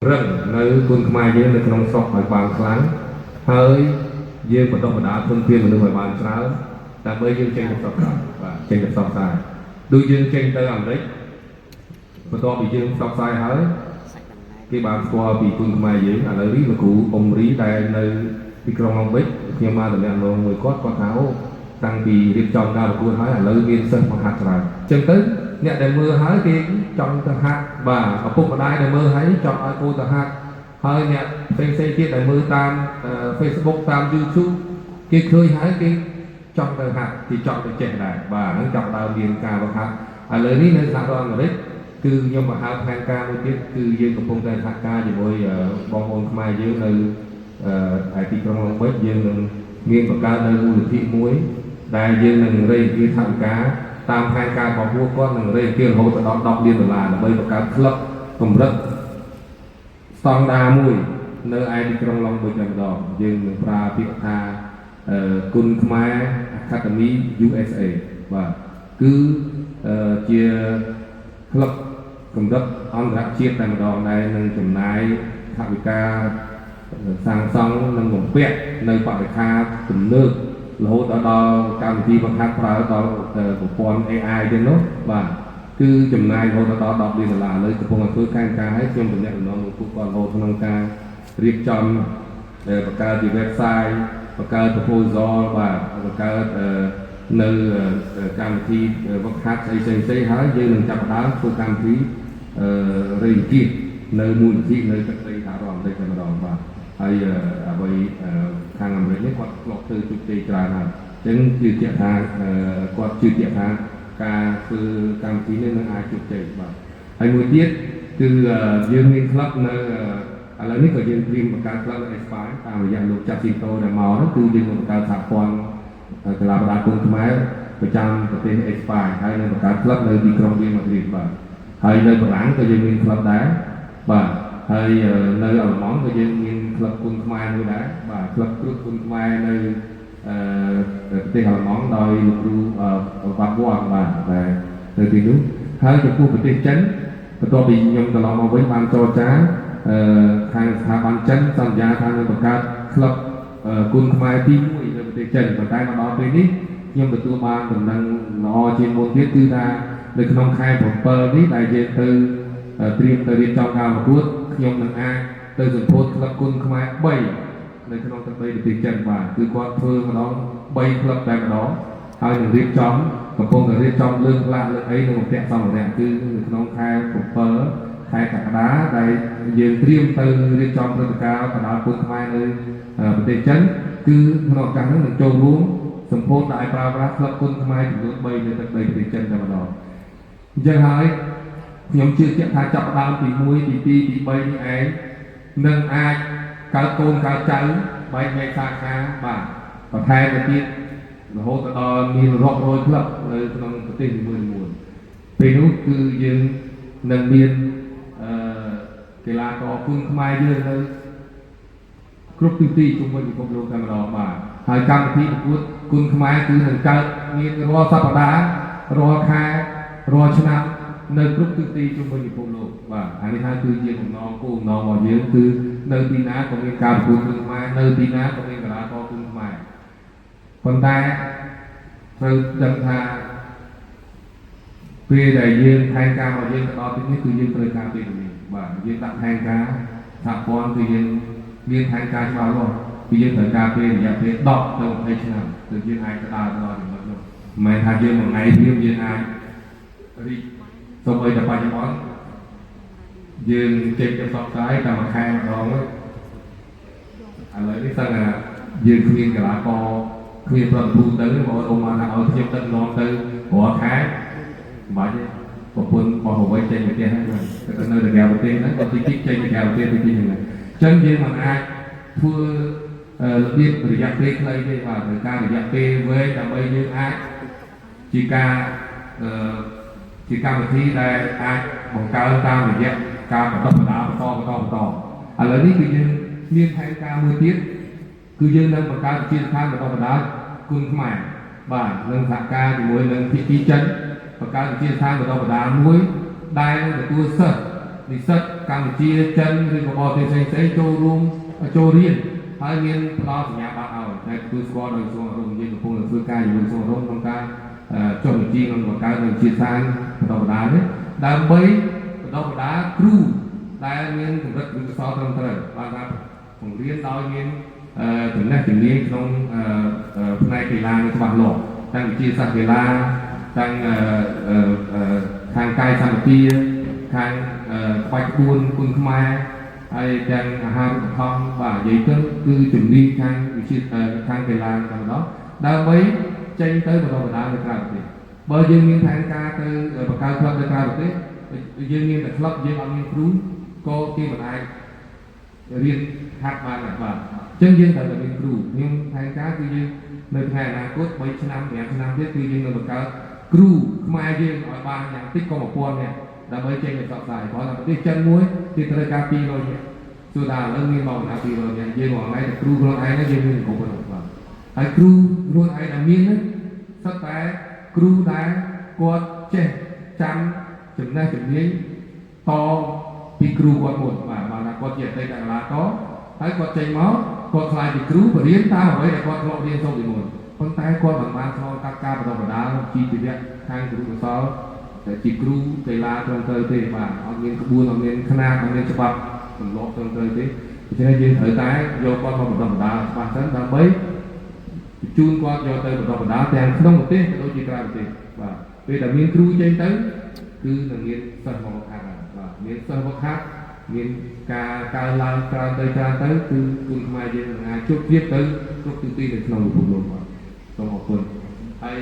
រឹងនៅគុណខ្មែរយើងនៅក្នុងស្រុកឲ្យបានខ្លាំងហើយយើងបន្តបណ្ដាធនធានមនុស្សឲ្យបានច្រើនដើម្បីយើងចេញទៅស្រុកក្រៅបាទចេញទៅស្រុកក្រៅដូចយើងចេញទៅអាមេរិកបន្ទាប់ពីយើងស្រុកក្រៅហើយគេបានស្គាល់ពីគុណខ្មែរយើងឥឡូវនេះលោកគ្រូអ៊ុំរីដែលនៅទីក្រុងឡុងបិចខ្ញុំបានតំណែងលោកមួយគាត់ថាអូតាំងពីរៀបចំការប្រកួតហើយឥឡូវមានសិស្សមកហាត់ច្រើនអញ្ចឹងទៅអ្នកដែលមើលហើយគេចង់ទៅហាត់បាទឪពុកម្ដាយដែលមើលហើយចង់ឲ្យគូទៅហាត់ហើយអ្នកផ្សេងទៀតដែលមើលតាម Facebook តាម YouTube គេឃើញហើយគេចង់ទៅហាត់គេចង់ទៅចេះដែរបាទហ្នឹងចង់ដើរមានការបង្ហាត់ឥឡូវនេះនៅសហរដ្ឋអាមេរិកគឺខ្ញុំបង្ហើបផែនការមួយទៀតគឺយើងកំពុងតែសហការជាមួយបងប្អូនខ្មែរយើងនៅឯទីក្រុងឡុងបិចយើងនឹងមានបង្កើតនៅមូលនិធិមួយដែលយើងនឹងរៃគាថវិកាតាមផែនការរបស់ពួកគាត់នឹងរៃគារហូតដល់$10 លានដើម្បីបង្កើតក្លឹបកម្រិតស្តង់ដារមួយនៅឯទីក្រុងឡុងបិចតែម្ដងយើងនឹងប្រើពាក្យថាគុណខ្មែរ Academy USA បាទគឺជាក្លឹបកម្រិតអន្តរជាតិតែម្ដងដែលនឹងចំណាយថវិកាសាងសង់និងបំពាក់នៅបរិក្ខារទំនើបរហូតដល់កម្មវិធីបង្ហាត់ប្រើដល់ប្រព័ន្ធ AI ចឹងនោះបាទគឺចំណាយរហូតដល់$10 លានលើកំពុងតែធ្វើការឲ្យខ្ញុំតំណាក់តំណងនឹងពួកគាត់រហូតក្នុងការរៀបចំបង្កើតជា website បង្កើត proposal បាទបង្កើតនៅកម្មវិធីវឹកហាត់ផ្សេងហើយយើងនឹងចាប់ផ្ដើមធ្វើកម្មវិធីរៃគៀបនៅមូលនិធិនៅទឹកដីសហរដ្ឋអាមេរិកតែម្ដងបាទហើយអ្វីខាងអាមេរិកនេះគាត់ធ្លាប់ធ្វើជោគជ័យច្រើនហើយអញ្ចឹងជឿជាក់ថាគាត់ជឿជាក់ថាការធ្វើកម្មវិធីនេះនឹងអាចជោគជ័យបាទហើយមួយទៀតគឺយើងមានក្លឹបនៅឥឡូវនេះក៏យើងត្រៀមបង្កើតក្លឹបនៅអេស្ប៉ាញតាមរយៈលោកចាប់ស៊ីតូដែលមកនោះគឺយើងនឹងបង្កើតសហព័ន្ធកីឡាប្រដាល់គុណខ្មែរប្រចាំប្រទេសអេស្ប៉ាញហើយនឹងបង្កើតក្លឹបនៅទីក្រុងវីម៉ាឌ្រីតបាទហើយនៅបារាំងក៏យើងមានក្លឹបដែរបាទហើយនៅអាល្លឺម៉ង់ក៏យើងមានក្លឹបគុណខ្មែរមួយដែរបាទក្លឹបគ្រូគុណខ្មែរនៅប្រទេសអាល្លឺម៉ង់ដោយលោកគ្រូវ៉ាត់វ៉ាន់បាទដែលនៅទីនោះហើយចំពោះប្រទេសចិនបន្ទាប់ពីខ្ញុំត្រឡប់មកវិញបានចរចាខាងស្ថាប័នចិនសន្យាថានឹងបង្កើតក្លឹបគុណខ្មែរទី1នៅប្រទេសចិនប៉ុន្តែមកដល់ពេលនេះខ្ញុំទទួលបានដំណឹងល្អជាងមុនទៀតគឺថានៅក្នុងខែ7នេះដែលយើងទៅត្រៀមទៅរៀបចំការប្រកួតខ្ញុំនឹងអាចទៅសម្ពោធក្លឹបគុណខ្មែរ3នៅក្នុងទឹកដីប្រទេសចិនបាទគឺគាត់ធ្វើម្ដង3ក្លឹបតែម្ដងហើយនឹងរៀបចំកំពុងតែរៀបចំលើកឡាលើកអីនឹងពាក់សម្ភារៈគឺនៅក្នុងខែ7ខែកក្កដាដែលយើងត្រៀមទៅរៀបចំព្រឹត្តិការណ៍បណ្ដាលគុណខ្មែរនៅប្រទេសចិនគឺក្នុងឱកាសនេះនឹងចូលរួមសម្ពោធដោយប្រើប្រាស់ក្លឹបគុណខ្មែរចំនួន3នៅទឹកដីប្រទេសចិនតែម្ដងអញ្ចឹងហើយខ្ញុំជឿជាក់ថាចាប់ផ្ដើមទី1ទី2ទី3នេះឯងនឹងអាចកើតកូនកើតចៅបែកមែកសាខាបាទបន្ថែមទៅទៀតរហូតដល់មានរាប់រយក្លឹបនៅក្នុងប្រទេសនីមួយៗពេលនោះគឺយើងនឹងមានកីឡាករគុណខ្មែរយើងនៅគ្រប់ទិសទីជុំវិញពិភពលោកតែម្ដងបាទហើយកម្មវិធីប្រកួតគុណខ្មែរគឺនឹងកើតមានរាល់សប្តាហ៍រាល់ខែរាល់ឆ្នាំនៅគ្រប់ទិសទីជុំវិញពិភពលោកបាទអានេះហើយគឺជាបំណងគោលបំណងរបស់យើងគឺនៅទីណាក៏មានការប្រកួតគុណខ្មែរនៅទីណាក៏មានកីឡាករគុណខ្មែរប៉ុន្តែត្រូវដឹងថាពេលដែលយើងផែនការរបស់យើងទៅដល់ទីនេះគឺយើងត្រូវការពេលវេលាបាទយើងដាក់ផែនការសហព័ន្ធគឺយើងមានផែនការច្បាស់លាស់គឺយើងត្រូវការពេលរយៈពេល10ទៅ20ឆ្នាំគឺយើងអាចទៅដល់ចំណុចនោះមិនមែនថាយើងមួយថ្ងៃព្រាមយើងអាចរីកសូម្បីតែបច្ចុប្បន្នយើងចេញទៅសពស្ដាយតែមួយខែម្ដងឥឡូវនេះស្អាតយើងគ្មានកីឡាករគ្មានប្រតិភូទៅបងអូនបានថាឲ្យខ្ញុំទឹកនាំទៅរាល់ខែមិនបាច់ទេប្រពន្ធរបស់អ្វីចេញទៅផ្ទះហ្នឹងទៅនៅតែក្រៅប្រទេសហ្នឹងក៏ទីចេញទៅក្រៅប្រទេសទីហ្នឹងអញ្ចឹងយើងមិនអាចធ្វើរបៀបរយៈពេលខ្លីទេបាទត្រូវការរយៈពេលវែងដើម្បីយើងអាចជាការជាកម្មវិធីដែលអាចបង្កើនតាមរយៈការបន្តបណ្ដាបន្តឥឡូវនេះគឺយើងមានផែនការមួយទៀតគឺយើងនឹងបង្កើតជាស្ថានបន្តបណ្ដាគុណខ្មែរបាទនឹងសហការជាមួយនឹងភាគីចិនបង្កើតជាស្ថានបន្តបណ្ដាមួយដែលទទួលសិស្ស និស្សិតកម្ពុជាចិនឬក៏បរទេសផ្សេងៗចូលរួមចូលរៀនហើយមានផ្ដល់សញ្ញាបត្រឲ្យតែគឺស្គាល់ដោយក្រសួងអប់រំយើងកំពុងធ្វើការជាមួយក្រសួងអប់រំក្នុងការចុះបញ្ជីក្នុងបង្កើតនៅវិទ្យាសាស្ត្របន្តបណ្ដាលនេះដើម្បីបន្តបណ្ដាលគ្រូដែលមានកម្រិតឬកសលត្រឹមត្រូវបានថាបង្រៀនដោយមានចំណេះជំនាញក្នុងផ្នែកកីឡាច្បាស់លាស់ទាំងវិទ្យាសាស្ត្រកីឡាទាំងខាងកាយសម្បទាខាងក្បាច់ក្បួនគុណខ្មែរហើយទាំងអាហារូបត្ថម្ភបាទនិយាយទៅគឺជំនាញខាងវិទ្យាខាងកីឡាតែម្ដងដើម្បីចេញទៅបន្តបណ្ដាលនៅក្រៅប្រទេសបើយើងមានផែនការទៅបង្កើតក្លឹបនៅក្រៅប្រទេសយើងមានតែក្លឹបយើងអត់មានគ្រូក៏គេមិនអាចរៀនហាត់បានដែរបាទអញ្ចឹងយើងត្រូវតែមានគ្រូខ្ញុំផែនការគឺយើងនៅថ្ងៃអនាគត3ឆ្នាំ5ឆ្នាំទៀតគឺយើងនឹងបង្កើតគ្រូខ្មែរយើងឲ្យបានយ៉ាងតិចក៏1000នាក់ដើម្បីចេញទៅផ្សព្វផ្សាយព្រោះតែប្រទេសចិនមួយគេត្រូវការ200នាក់ទោះថាឥឡូវមានមកណា200នាក់យើងមកថ្ងៃតែគ្រូខ្លួនឯងយើងមានគ្រប់ប៉ុណ្ណឹងបាទហើយគ្រូខ្លួនឯងដែលមានហ្នឹងសុទ្ធតែគ្រូដែលគាត់ចេះចាំចំណេះជំនាញតពីគ្រូគាត់មុនបាទថាគាត់ជាអតីតកីឡាករហើយគាត់ចេញមកគាត់ខ្លាយជាគ្រូបរៀនតាមអ្វីដែលគាត់ធ្លាប់រៀនសូត្រពីមុនប៉ុន្តែគាត់មិនបានឆ្លងកាត់ការបណ្ដុះបណ្ដាលជីវៈខាងគ្រូកសលតែជាគ្រូកីឡាត្រឹមត្រូវទេបាទអត់មានក្បួនអត់មានខ្នាតអត់មានច្បាប់ទម្លាប់ត្រឹមត្រូវទេដូច្នេះយើងត្រូវតែយកគាត់មកបណ្ដុះបណ្ដាលច្បាស់ទៅដើម្បីបញ្ជូនគាត់យកទៅបណ្ដុះបណ្ដាលទាំងក្នុងប្រទេសក៏ដូចជាក្រៅប្រទេសបាទពេលដែលមានគ្រូចេញទៅគឺនឹងមានសិស្សមកខាត់បាទមានសិស្សមកខាត់មានការកើនឡើងច្រើនទៅគឺគុណខ្មែរយើងនឹងអាចជោគជ័យទៅគ្រប់ទិសទីនៅក្នុងពិភពលោកបាទសូមអរគុណហើយ